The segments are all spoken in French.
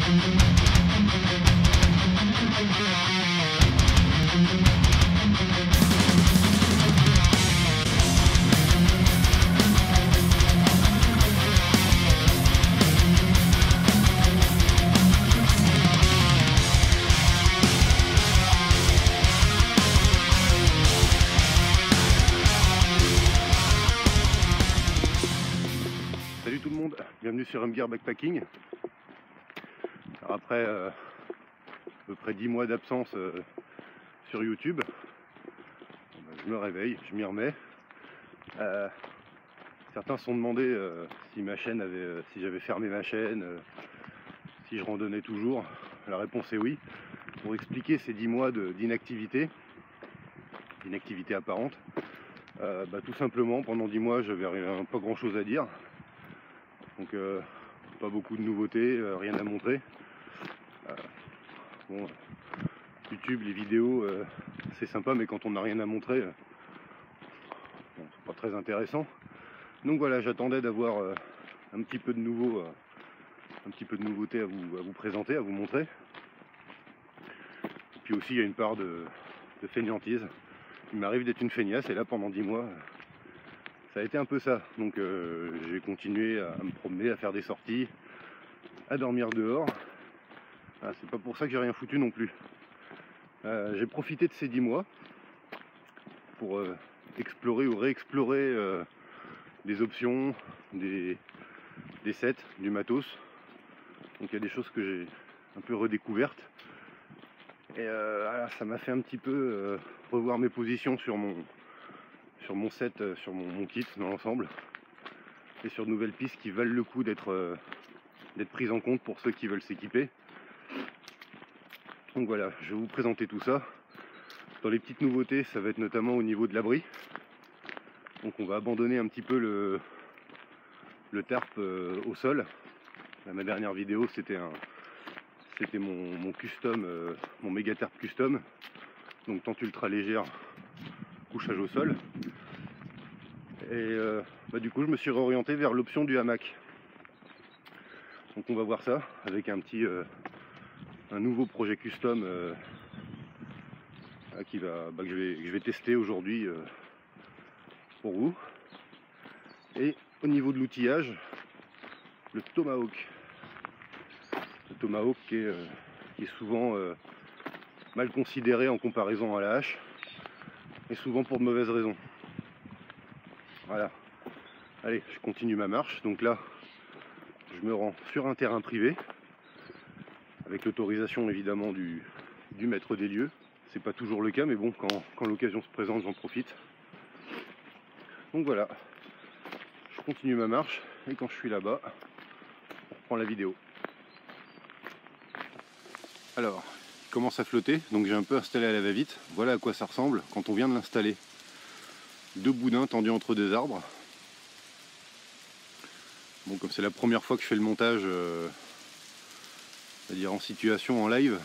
Salut tout le monde, bienvenue sur Home Gear Backpacking. Alors après à peu près 10 mois d'absence sur YouTube, je me réveille, je m'y remets. Certains se sont demandé si ma chaîne avait, si j'avais fermé ma chaîne, si je randonnais toujours. La réponse est oui. Pour expliquer ces 10 mois d'inactivité apparente, tout simplement pendant 10 mois j'avais pas grand chose à dire. Donc pas beaucoup de nouveautés, rien à montrer. Bon, YouTube, les vidéos, c'est sympa, mais quand on n'a rien à montrer, bon, c'est pas très intéressant. Donc voilà, j'attendais d'avoir un petit peu de nouveau, un petit peu de nouveauté à vous présenter, à vous montrer. Et puis aussi, il y a une part de fainéantise. Il m'arrive d'être une feignasse, et là pendant 10 mois, ça a été un peu ça. Donc j'ai continué à me promener, à faire des sorties, à dormir dehors. C'est pas pour ça que j'ai rien foutu non plus. J'ai profité de ces 10 mois pour explorer ou réexplorer des options, des sets, du matos. Donc il y a des choses que j'ai un peu redécouvertes. Et ça m'a fait un petit peu revoir mes positions sur mon set, sur mon kit dans l'ensemble. Et sur de nouvelles pistes qui valent le coup d'être prises en compte pour ceux qui veulent s'équiper. Donc voilà, je vais vous présenter tout ça. Dans les petites nouveautés, ça va être notamment au niveau de l'abri. Donc on va abandonner un petit peu le tarp au sol. Là, ma dernière vidéo, c'était mon custom, mon méga tarp custom. Donc tente ultra légère, couchage au sol. Et du coup, je me suis réorienté vers l'option du hamac. Donc on va voir ça avec un nouveau projet custom que je vais tester aujourd'hui pour vous. Et au niveau de l'outillage, le Tomahawk. Le Tomahawk qui est souvent mal considéré en comparaison à la hache, et souvent pour de mauvaises raisons. Voilà. Allez, je continue ma marche. Donc là, je me rends sur un terrain privé, avec l'autorisation évidemment du maître des lieux. C'est pas toujours le cas, mais bon, quand l'occasion se présente, j'en profite. Donc voilà, je continue ma marche, et quand je suis là-bas, on reprend la vidéo. Alors, il commence à flotter, donc j'ai un peu installé à la va-vite. Voilà à quoi ça ressemble quand on vient de l'installer. 2 boudins tendus entre des arbres. Bon, comme c'est la première fois que je fais le montage, c'est-à-dire en situation, en live,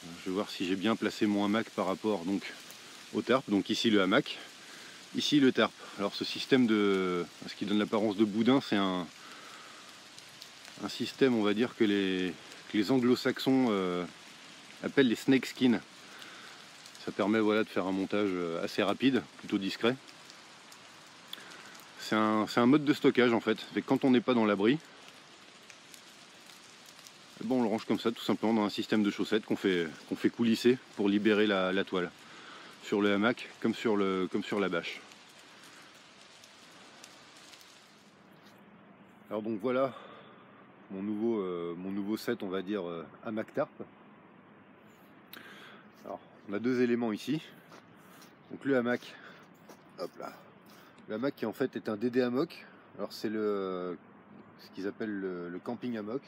je vais voir si j'ai bien placé mon hamac par rapport donc au tarp. Donc ici le hamac, ici le tarp. Alors ce système ce qui donne l'apparence de boudin, c'est un système, on va dire, que les anglo-saxons appellent les snake skin. Ça permet, voilà, de faire un montage assez rapide, plutôt discret. C'est un mode de stockage en fait. Quand on n'est pas dans l'abri, bon, on le range comme ça, tout simplement dans un système de chaussettes qu'on fait coulisser pour libérer la toile sur le hamac comme sur la bâche. Alors donc voilà mon nouveau set, on va dire hamac tarp. Alors on a 2 éléments ici. Donc le hamac, hop là. Le hamac qui en fait est un DD hammock. Alors c'est ce qu'ils appellent le camping hammock.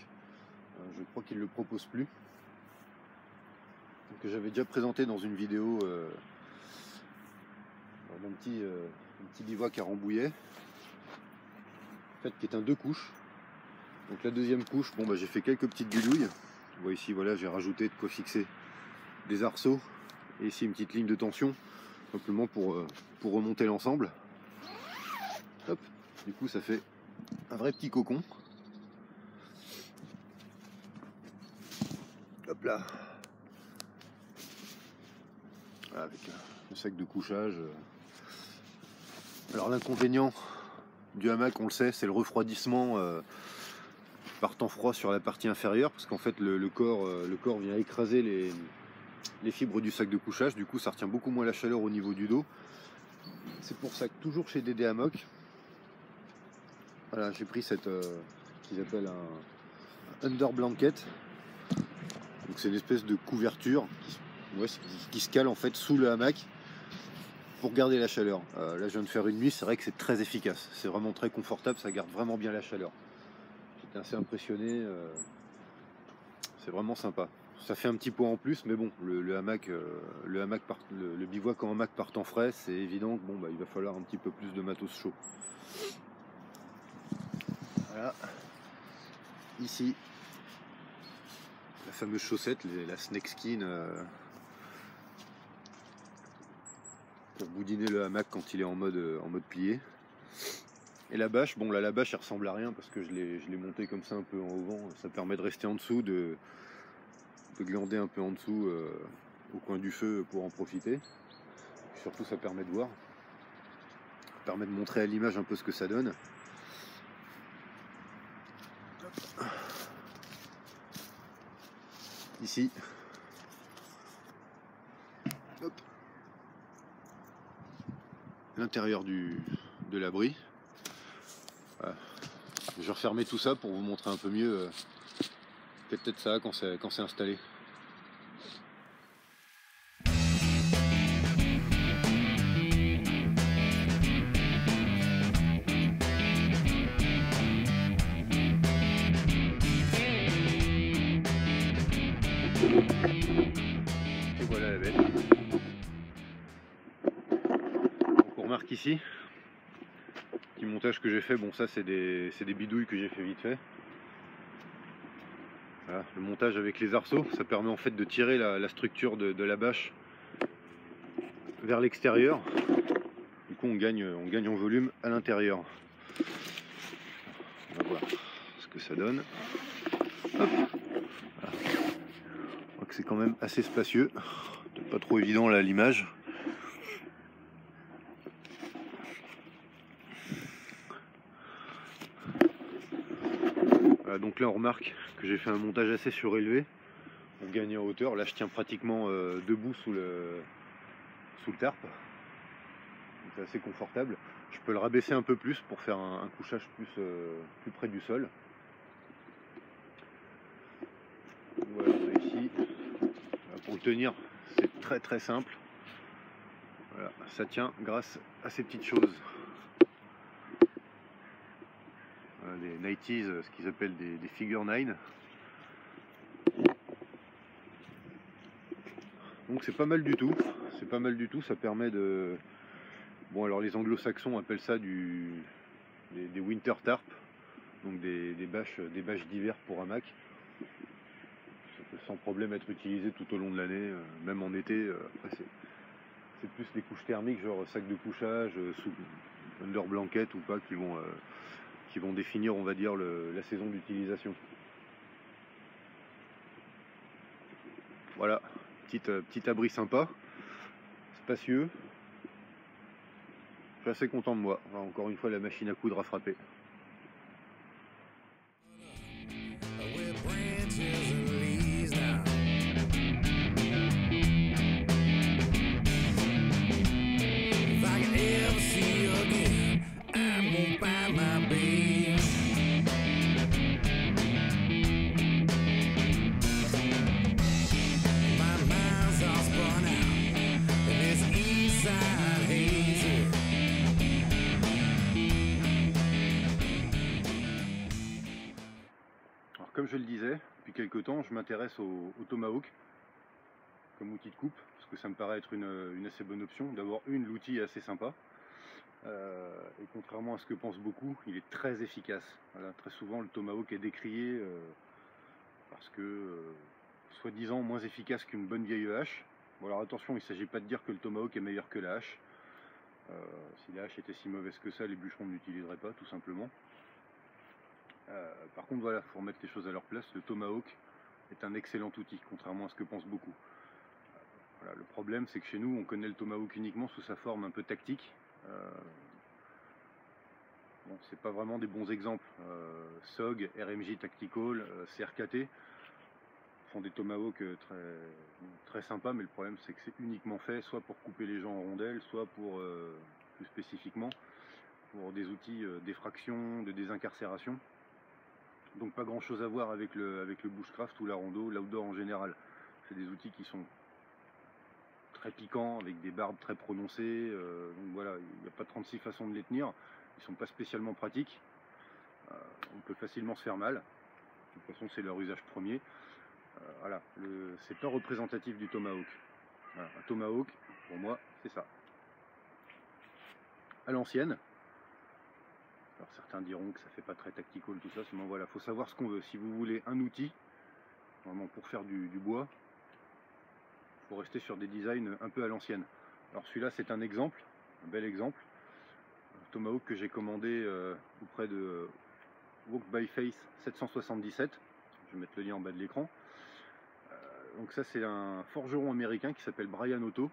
Je crois qu'ils ne le proposent plus. Que j'avais déjà présenté dans une vidéo d'un petit bivouac à Rambouillet. En fait, qui est un 2 couches. Donc la deuxième couche, bon, j'ai fait quelques petites bidouilles. Tu vois ici, voilà, j'ai rajouté de quoi fixer des arceaux. Et ici une petite ligne de tension, simplement pour remonter l'ensemble. Hop, du coup ça fait un vrai petit cocon. Hop là. Voilà, avec le sac de couchage. Alors l'inconvénient du hamac, on le sait, c'est le refroidissement par temps froid sur la partie inférieure, parce qu'en fait le corps vient écraser les fibres du sac de couchage, du coup ça retient beaucoup moins la chaleur au niveau du dos. C'est pour ça que toujours chez DD Hammock, voilà, j'ai pris cette qu'ils appellent un under blanket. Donc c'est une espèce de couverture qui se cale en fait sous le hamac pour garder la chaleur. Là je viens de faire une nuit, c'est vrai que c'est très efficace, c'est vraiment très confortable, ça garde vraiment bien la chaleur. J'étais assez impressionné, c'est vraiment sympa. Ça fait un petit poids en plus, mais bon, le hamac, le bivouac en hamac par temps frais, c'est évident que bon, bah, il va falloir un petit peu plus de matos chaud. Voilà. Ici, la fameuse chaussette, la snakeskin, pour boudiner le hamac quand il est en mode plié. Et la bâche, bon là la bâche elle ressemble à rien parce que je l'ai montée comme ça un peu en haut vent. Ça permet de rester en dessous, de glander un peu en dessous au coin du feu pour en profiter. Et surtout ça permet de voir. Ça permet de montrer à l'image un peu ce que ça donne. Ici. Hop. L'intérieur de l'abri. Voilà. Je vais refermer tout ça pour vous montrer un peu mieux peut-être ça quand c'est installé. Et voilà la bête. Donc on remarque ici, petit montage que j'ai fait, bon ça c'est des bidouilles que j'ai fait vite fait. Voilà, le montage avec les arceaux, ça permet en fait de tirer la structure de la bâche vers l'extérieur. Du coup on gagne en volume à l'intérieur. On va voir ce que ça donne. Hop. Voilà. Je crois que c'est quand même assez spacieux, peut-être pas trop évident là à l'image. Voilà, donc là on remarque que j'ai fait un montage assez surélevé pour gagner en hauteur. Là je tiens pratiquement debout sous le tarp. C'est assez confortable. Je peux le rabaisser un peu plus pour faire un couchage plus près du sol. Voilà, on a ici. Pour le tenir, c'est très très simple. Voilà, ça tient grâce à ces petites choses. Voilà, des 90s, ce qu'ils appellent des figure 9. Donc c'est pas mal du tout. C'est pas mal du tout. Ça permet de. Bon, alors les anglo-saxons appellent ça des winter tarp, donc des bâches d'hiver pour hamac. Ça peut sans problème être utilisé tout au long de l'année, même en été. Après c'est plus les couches thermiques, genre sac de couchage, sous under blanket ou pas, qui vont définir, on va dire, la saison d'utilisation. Voilà, petit abri sympa, spacieux. Je suis assez content de moi. Enfin, encore une fois, la machine à coudre a frappé. Comme je le disais, depuis quelques temps, je m'intéresse au tomahawk comme outil de coupe, parce que ça me paraît être une assez bonne option. D'abord, l'outil est assez sympa, et contrairement à ce que pensent beaucoup, il est très efficace. Voilà, très souvent, le tomahawk est décrié parce que, soi-disant, moins efficace qu'une bonne vieille hache. Bon, alors attention, il ne s'agit pas de dire que le tomahawk est meilleur que la hache. Si la hache était si mauvaise que ça, les bûcherons ne l'utiliseraient pas, tout simplement. Par contre, voilà, il faut remettre les choses à leur place. Le tomahawk est un excellent outil, contrairement à ce que pensent beaucoup. Voilà, le problème, c'est que chez nous, on connaît le Tomahawk uniquement sous sa forme un peu tactique. Bon, c'est pas vraiment des bons exemples. SOG, RMJ Tactical, CRKT font des Tomahawks très sympas, mais le problème, c'est que c'est uniquement fait soit pour couper les gens en rondelles, soit pour, plus spécifiquement, pour des outils d'effraction, de désincarcération. Donc pas grand chose à voir avec le bushcraft ou la rando, l'outdoor en général. C'est des outils qui sont très piquants, avec des barbes très prononcées. Donc voilà, il n'y a pas 36 façons de les tenir. Ils sont pas spécialement pratiques. On peut facilement se faire mal. De toute façon, c'est leur usage premier. Voilà, c'est pas représentatif du Tomahawk. Voilà, un Tomahawk, pour moi, c'est ça. À l'ancienne. Alors certains diront que ça fait pas très tactical tout ça, seulement voilà, faut savoir ce qu'on veut. Si vous voulez un outil, vraiment pour faire du bois, faut rester sur des designs un peu à l'ancienne. Alors celui-là c'est un exemple, un bel exemple. Un Tomahawk que j'ai commandé auprès de Walk by Face 777. Je vais mettre le lien en bas de l'écran. Donc ça c'est un forgeron américain qui s'appelle Brian Otto,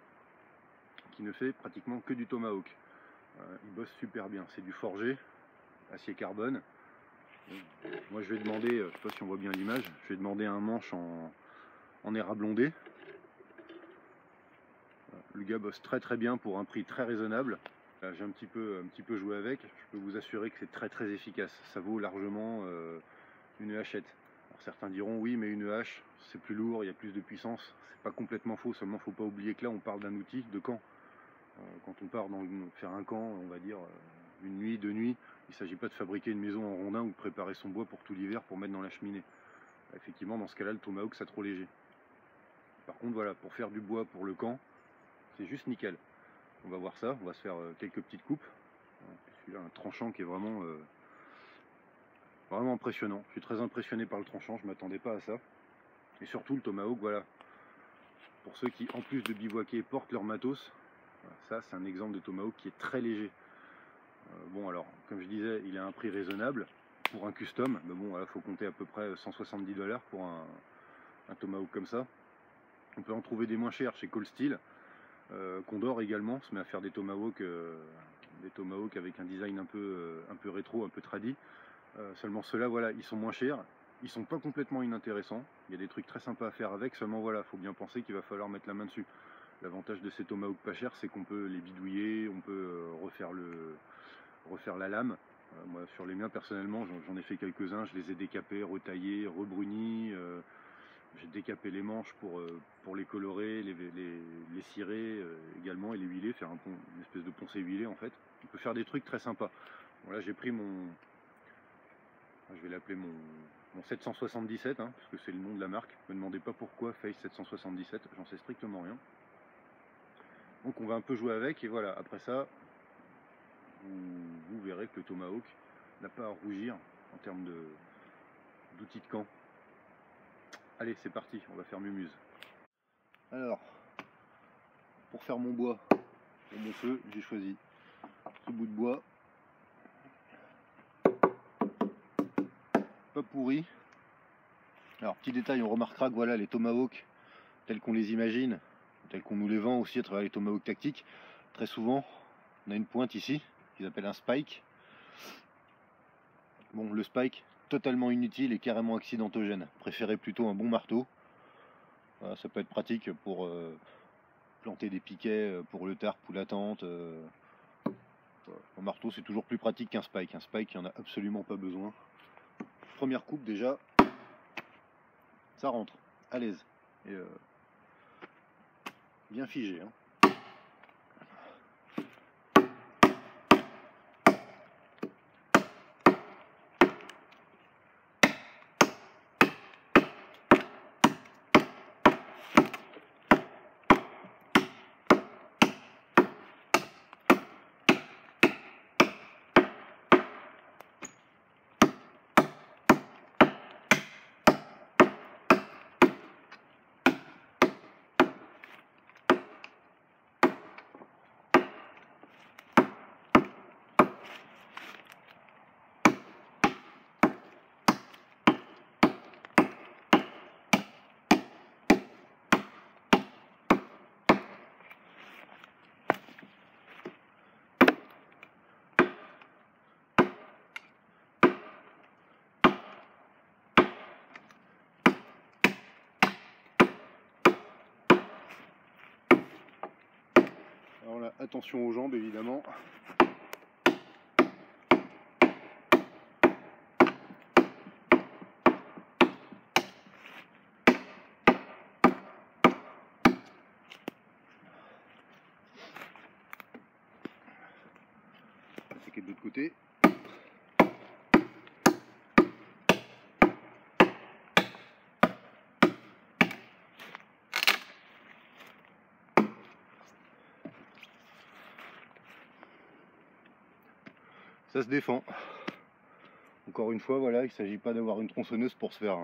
qui ne fait pratiquement que du Tomahawk. Il bosse super bien, c'est du forgé, acier carbone. Moi je vais demander, je ne sais pas si on voit bien l'image, je vais demander un manche en érable blondé. Le gars bosse très bien pour un prix très raisonnable. J'ai un petit peu joué avec, je peux vous assurer que c'est très efficace. Ça vaut largement une hachette. Alors certains diront oui, mais une hache c'est plus lourd, il y a plus de puissance. C'est pas complètement faux, seulement faut pas oublier que là on parle d'un outil de camp. Quand on part faire un camp, on va dire une nuit, 2 nuits, il ne s'agit pas de fabriquer une maison en rondin ou de préparer son bois pour tout l'hiver pour mettre dans la cheminée. Effectivement, dans ce cas-là, le Tomahawk, c'est trop léger. Par contre, voilà, pour faire du bois pour le camp, c'est juste nickel. On va voir ça, on va se faire quelques petites coupes. Celui-là, un tranchant qui est vraiment impressionnant. Je suis très impressionné par le tranchant, je ne m'attendais pas à ça. Et surtout, le Tomahawk, voilà, pour ceux qui, en plus de bivouaquer, portent leur matos, ça, c'est un exemple de Tomahawk qui est très léger. Bon, alors, comme je disais, il a un prix raisonnable pour un custom, mais bon, il faut compter à peu près 170 $ pour un Tomahawk comme ça. On peut en trouver des moins chers chez Cold Steel. Condor également se met à faire des Tomahawks avec un design un peu rétro, un peu tradi. Seulement ceux-là, voilà, ils sont moins chers. Ils sont pas complètement inintéressants. Il y a des trucs très sympas à faire avec. Seulement voilà, faut bien penser qu'il va falloir mettre la main dessus. L'avantage de ces Tomahawks pas chers, c'est qu'on peut les bidouiller, on peut refaire la lame. Moi, sur les miens, personnellement, j'en ai fait quelques-uns. Je les ai décapés, retaillés, rebrunis. J'ai décapé les manches pour les colorer, les cirer également et les huiler, faire une espèce de poncé huilé en fait. On peut faire des trucs très sympas. Bon, là, j'ai pris je vais l'appeler mon 777, hein, parce que c'est le nom de la marque. Ne me demandez pas pourquoi Face 777, j'en sais strictement rien. Donc on va un peu jouer avec et voilà, après ça, vous verrez que le Tomahawk n'a pas à rougir en termes d'outils de camp. Allez, c'est parti, on va faire mumuse. Alors, pour faire mon bois, pour mon feu, j'ai choisi ce bout de bois. Pas pourri. Alors, petit détail, on remarquera que voilà, les Tomahawks, tels qu'on les imagine, tels qu'on nous les vend aussi à travers les Tomahawks tactiques, très souvent, on a une pointe ici, qu'ils appellent un spike. Bon, le spike, totalement inutile et carrément accidentogène. Préférez plutôt un bon marteau. Voilà, ça peut être pratique pour planter des piquets pour le tarp ou la tente. Un marteau, c'est toujours plus pratique qu'un spike. Un spike, il n'y en a absolument pas besoin. Première coupe déjà, ça rentre à l'aise et bien figé. Hein. Voilà, attention aux jambes évidemment. Attaquer de l'autre côté. Ça se défend. Encore une fois, voilà, il ne s'agit pas d'avoir une tronçonneuse pour se faire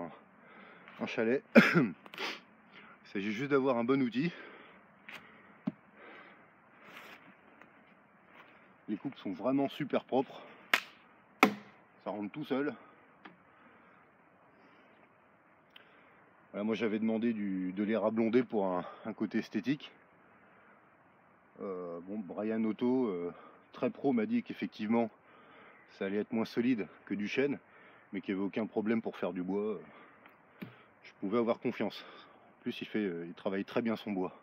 un chalet. Il s'agit juste d'avoir un bon outil. Les coupes sont vraiment super propres. Ça rentre tout seul. Voilà, moi j'avais demandé de l'air à blonder pour un côté esthétique. Bon, Brian Auto, très pro, m'a dit qu'effectivement ça allait être moins solide que du chêne, mais qu'il n'y avait aucun problème pour faire du bois. Je pouvais avoir confiance. En plus il travaille très bien son bois.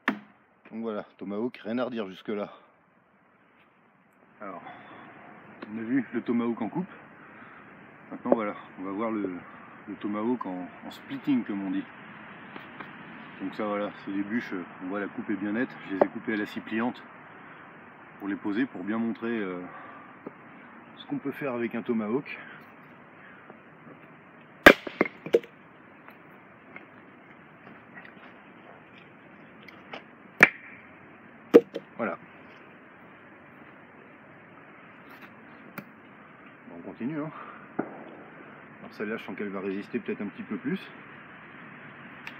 Donc voilà, Tomahawk, rien à redire jusque là. Alors, on a vu le Tomahawk en coupe. Maintenant voilà, on va voir le Tomahawk en splitting comme on dit. Donc ça voilà, c'est des bûches, on voit la coupe est bien nette. Je les ai coupées à la scie pliante pour les poser, pour bien montrer ce qu'on peut faire avec un Tomahawk. Voilà. On continue. Hein. Alors celle-là, je sens qu'elle va résister peut-être un petit peu plus.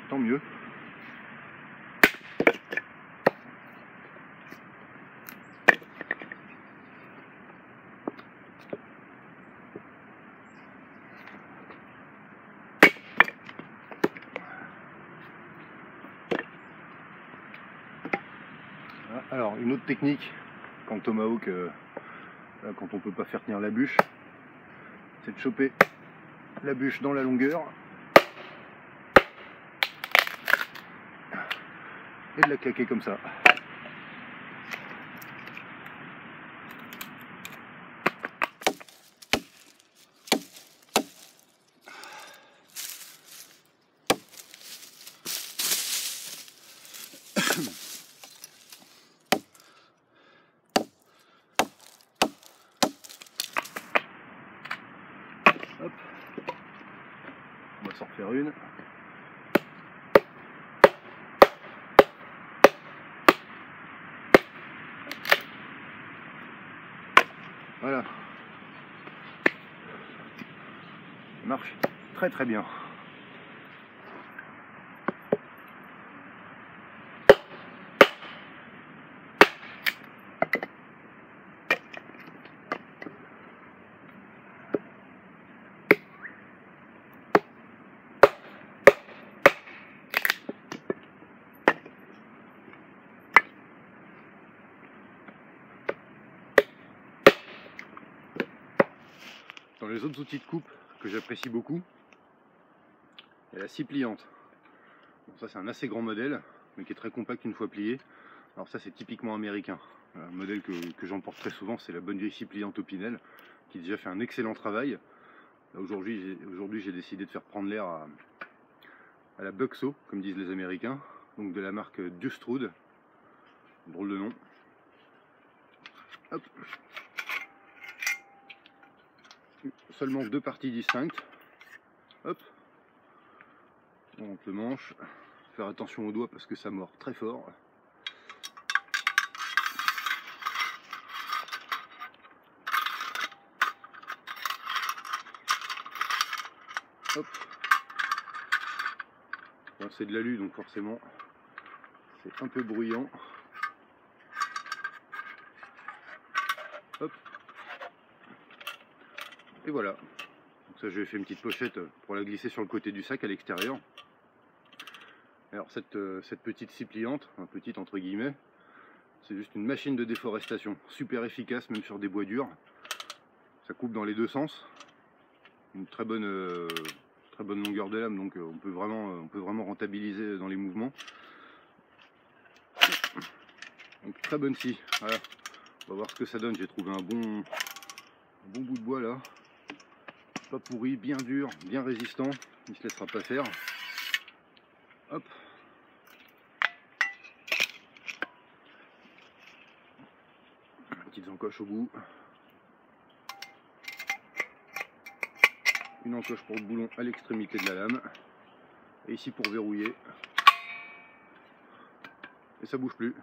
Tant mieux. Alors une autre technique quand le Tomahawk, quand on peut pas faire tenir la bûche, c'est de choper la bûche dans la longueur et de la claquer comme ça. Hop. On va s'en refaire une. Voilà. Ça marche très très bien. Dans les autres outils de coupe que j'apprécie beaucoup, il y a la scie pliante. Bon, ça c'est un assez grand modèle, mais qui est très compact une fois plié. Alors ça c'est typiquement américain. Un modèle que j'emporte très souvent, c'est la bonne vieille scie pliante Opinel, qui déjà fait un excellent travail. Aujourd'hui j'ai décidé de faire prendre l'air à la Buxo, comme disent les Américains, donc de la marque Dustrud, drôle de nom. Hop. Seulement deux parties distinctes. Hop. On monte le manche. Faire attention aux doigts parce que ça mord très fort. Hop. Bon, c'est de l'alu donc forcément c'est un peu bruyant. Hop. Et voilà. Donc ça, je vais faire une petite pochette pour la glisser sur le côté du sac à l'extérieur. Alors cette petite scie pliante, petite entre guillemets, c'est juste une machine de déforestation, super efficace même sur des bois durs. Ça coupe dans les deux sens, une très bonne longueur de lame, donc on peut vraiment rentabiliser dans les mouvements. Donc très bonne scie. Voilà. On va voir ce que ça donne. J'ai trouvé un bon bout de bois là. Pas pourri, bien dur, bien résistant. Il ne se laissera pas faire. Hop. Petites encoches au bout. Une encoche pour le boulon à l'extrémité de la lame. Et ici pour verrouiller. Et ça bouge plus.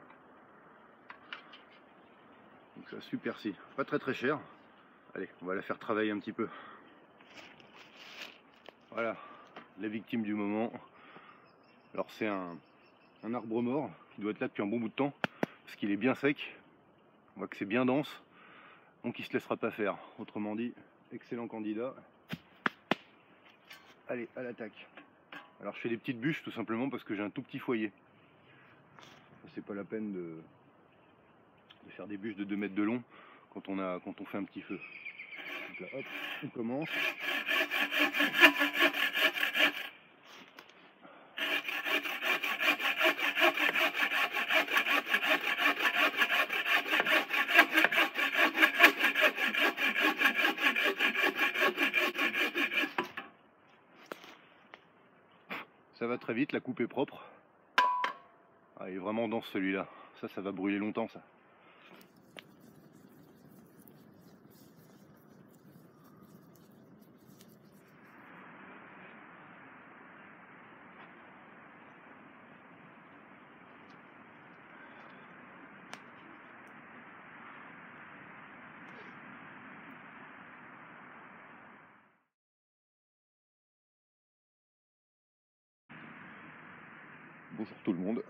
Donc ça, super scie. Pas très cher. Allez, on va la faire travailler un petit peu. Voilà, la victime du moment. Alors c'est un arbre mort qui doit être là depuis un bon bout de temps. Parce qu'il est bien sec. On voit que c'est bien dense. Donc il ne se laissera pas faire. Autrement dit, excellent candidat. Allez, à l'attaque. Alors je fais des petites bûches tout simplement parce que j'ai un tout petit foyer. C'est pas la peine de faire des bûches de 2 mètres de long quand on fait un petit feu. Donc là, hop, on commence. Ça va très vite, la coupe est propre. Ah, il est vraiment dense celui-là. Ça va brûler longtemps ça. Bonjour tout le monde.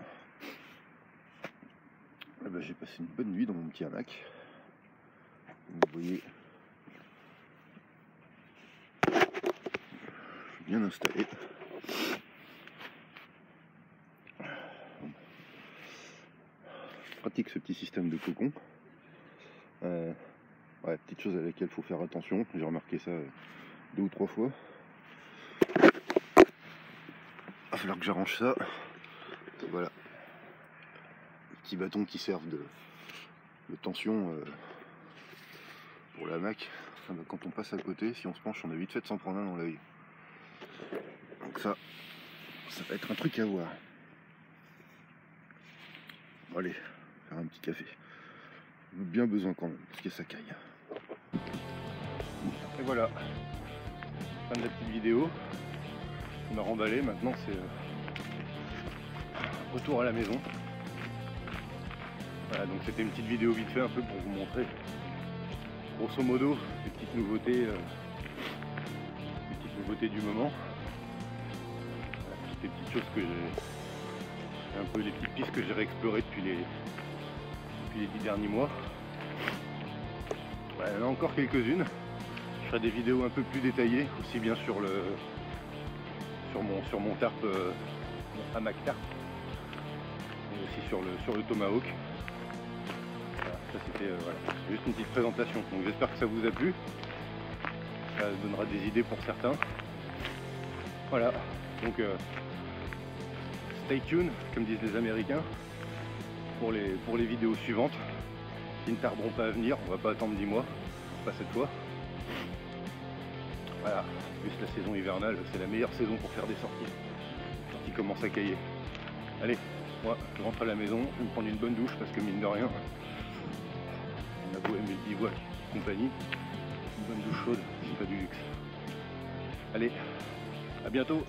Ah bah, j'ai passé une bonne nuit dans mon petit hamac. Vous voyez, je suis bien installé. Pratique ce petit système de cocon. Ouais, petite chose à laquelle il faut faire attention. J'ai remarqué ça 2 ou 3 fois. Il va falloir que j'arrange ça. Voilà. Les petits bâtons qui servent de tension pour la hamac. Quand on passe à côté, si on se penche, on a vite fait de s'en prendre un dans l'œil. Donc ça va être un truc à voir. Bon, allez, faire un petit café. J'en ai bien besoin quand même, parce que ça caille. Et voilà, fin de la petite vidéo. On a remballé, maintenant c'est retour à la maison. Voilà, donc c'était une petite vidéo vite fait un peu pour vous montrer grosso modo les petites nouveautés du moment. Voilà, toutes les petites choses que j'ai, un peu les petites pistes que j'ai réexplorées depuis les 10 derniers mois. Voilà, il y en a encore quelques-unes. Je ferai des vidéos un peu plus détaillées, aussi bien sur mon tarp, mon hamac tarp, et aussi sur le Tomahawk. Voilà, ça c'était voilà, juste une petite présentation. Donc j'espère que ça vous a plu. Ça donnera des idées pour certains. Voilà, donc stay tuned, comme disent les Américains, pour les vidéos suivantes, qui ne tarderont pas à venir. On va pas attendre 10 mois, pas cette fois. Voilà, plus la saison hivernale, c'est la meilleure saison pour faire des sorties. Les sorties commencent à cailler. Allez, moi je rentre à la maison, je vais me prendre une bonne douche parce que mine de rien, on a beau aimer le bivouac et compagnie, une bonne douche chaude, c'est pas du luxe. Allez, à bientôt.